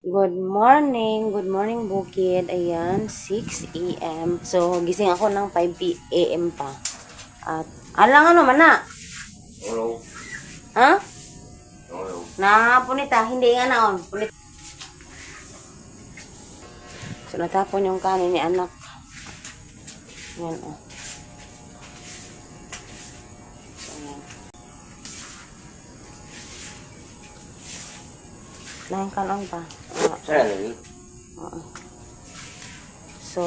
Good morning bukid. Ayan, 6 a.m. So, gising ako ng 5 a.m. pa. At, alang ano man na? Hello. Ha? Hello. Napunita, hindi nga naon. Punit. So, natapon yung kanin ni anak. Yan, oh. So, yan. Nahing kanon pa. Saan? Oo. So,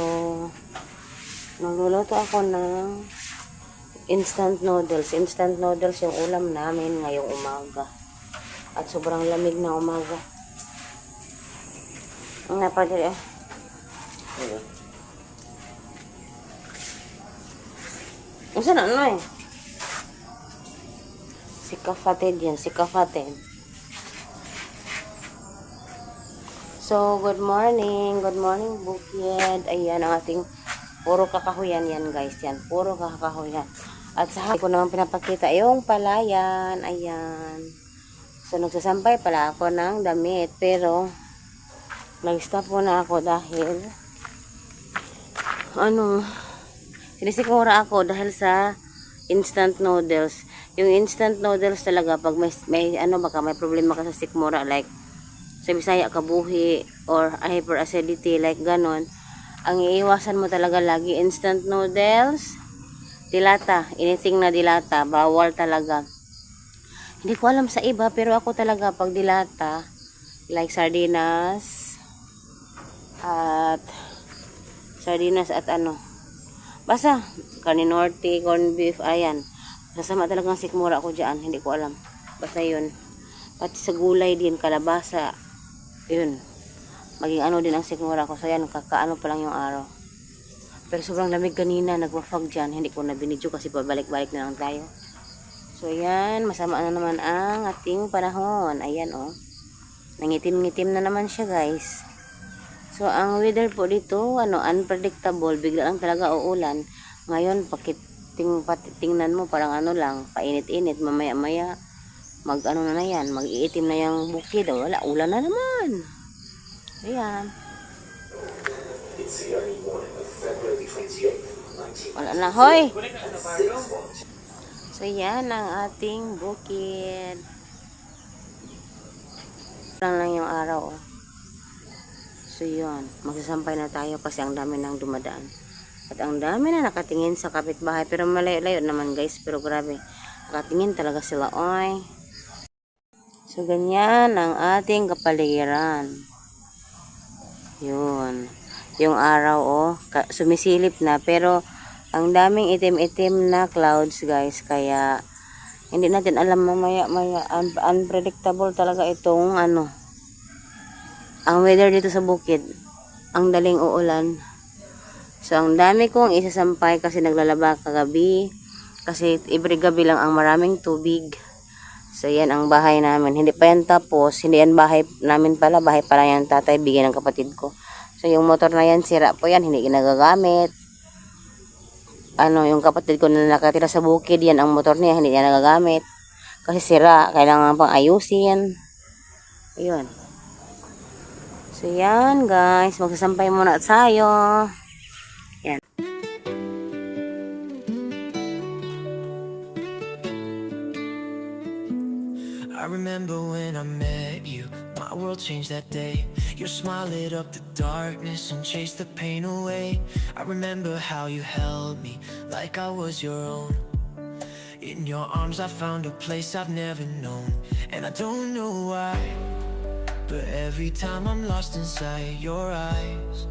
nagluluto ako ng instant noodles. Instant noodles yung ulam namin ngayong umaga. At sobrang lamig na umaga. Ang napadali ah. Ang sana ano eh. Si Kafatid yan. Si Kafatid. So, good morning. Good morning, bukid. Ayan ang ating puro kakahuyan yan, guys. Yan, puro kakahuyan. At sa ko naman pinapakita yung palayan. Ayan. So, nagsasampay pala ako ng damit. Pero, nag-stop muna ako dahil sinisikmura ako dahil sa instant noodles. Yung instant noodles talaga, pag may baka may problema ka sa sikmura, like, sa Bisaya kabuhi or hyperacidity like ganon, ang iiwasan mo talaga lagi instant noodles, dilata, anything na dilata, bawal talaga. Hindi ko alam sa iba pero ako talaga pag dilata like sardinas at basta karne norte, corned beef, ayan, sasama talagang sikmura ako dyan, hindi ko alam, basta yun. Pati sa gulay din, kalabasa, yun, maging din ang sikmura ko. So yan, kakaano pa lang yung araw. Pero sobrang lamig kanina, nagwafag dyan. Hindi ko na binidyo kasi pabalik-balik na lang tayo. So yan, masama na naman ang ating panahon. Ayan oh, nangitim-ngitim na naman siya, guys. So ang weather po dito, unpredictable, bigla lang talaga uulan. Ngayon, tingnan mo, parang lang, painit-init, mamaya-maya na yan, mag-iitim na yung bukid. Wala, ulan na naman. Ayan. Wala na, hoy. So, yan ang ating bukid. Lang yung araw. So, yun. Magsasampay na tayo kasi ang dami nang dumadaan. At ang dami na nakatingin sa kapitbahay. Pero malayo-layo naman, guys. Pero grabe. Nakatingin talaga sila, oy. So, ganyan ang ating kapaligiran. Yun. Yung araw, oh, sumisilip na. Pero, ang daming itim-itim na clouds, guys. Kaya, hindi natin alam mamaya-maya. Unpredictable talaga itong, ang weather dito sa bukid. Ang daling uulan. So, ang dami kong isasampay kasi naglalaba kagabi. Kasi, every gabi lang ang maraming tubig. So, yan ang bahay namin. Hindi pa yan tapos. Hindi yan bahay namin pala. Bahay pala yan tatay. Bigyan ng kapatid ko. So, yung motor na yan, sira po yan. Hindi ginagagamit. Yung kapatid ko na nakatira sa bukid, yan ang motor niya. Hindi niya nagagamit. Kasi sira. Kailangan pang ayusin. Ayun. So, yan guys. Magsasampay muna tayo. Yan. I remember when I met you, my world changed that day. Your smile lit up the darkness and chased the pain away. I remember how you held me like I was your own. In your arms I found a place I've never known. And I don't know why, but every time I'm lost inside your eyes,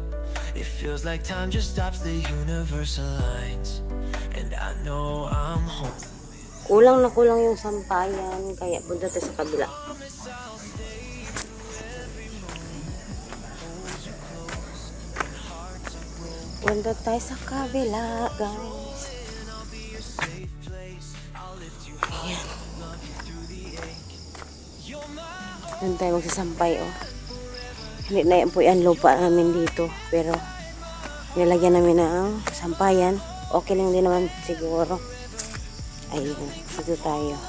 it feels like time just stops, the universe aligns. And I know I'm home. Kulang na kulang yung sampayan. Kaya punta tayo sa kabila. Punta tayo sa kabila, guys. Ayan. Doon tayo magsasampay, oh. Hindi na yan po yan lupa namin dito. Pero, nilagyan namin ng sampayan. Okay lang din naman siguro. Ayun, dito tayo.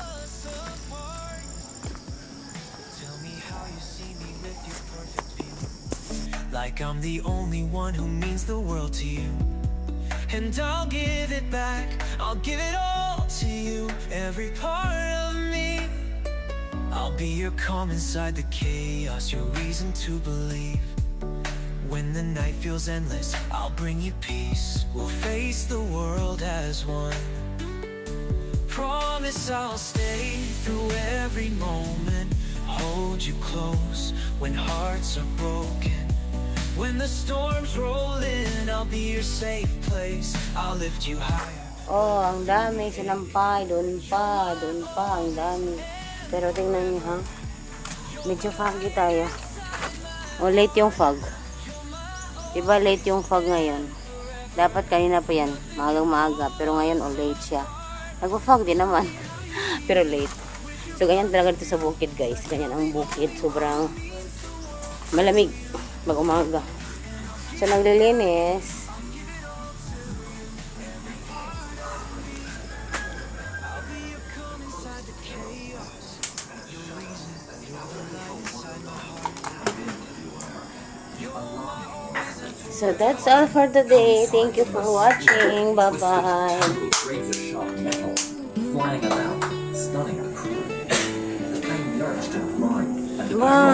like I'm the only one who means the world to you. And I'll give it back, I'll give it all to you, every part of me. I'll be your calm inside the chaos, your reason to believe. When the night feels endless, I'll bring you peace. We'll face the world as one. Promise I'll stay through every moment, hold you close when hearts are broken. When the storms roll in, I'll be your safe place, I'll lift you higher. Oh, ang dami. Sinampay. Doon pa. Ang dami. Pero tingnan niyo, ha? Medyo foggy tayo. Oh, late yung fog. Diba late yung fog ngayon? Dapat kanina pa yan. Maagang maaga. Pero ngayon, oh, late siya. Nagpa-fog din naman. Pero late. So, ganyan talaga dito sa bukid, guys. Ganyan ang bukid. Sobrang malamig. Mag-umaga. So, naglilinis. So, that's all for today. Thank you for watching. Bye-bye. Razor sharp metal, flying about, stunning crew. The pain nourished and blind, and Wow.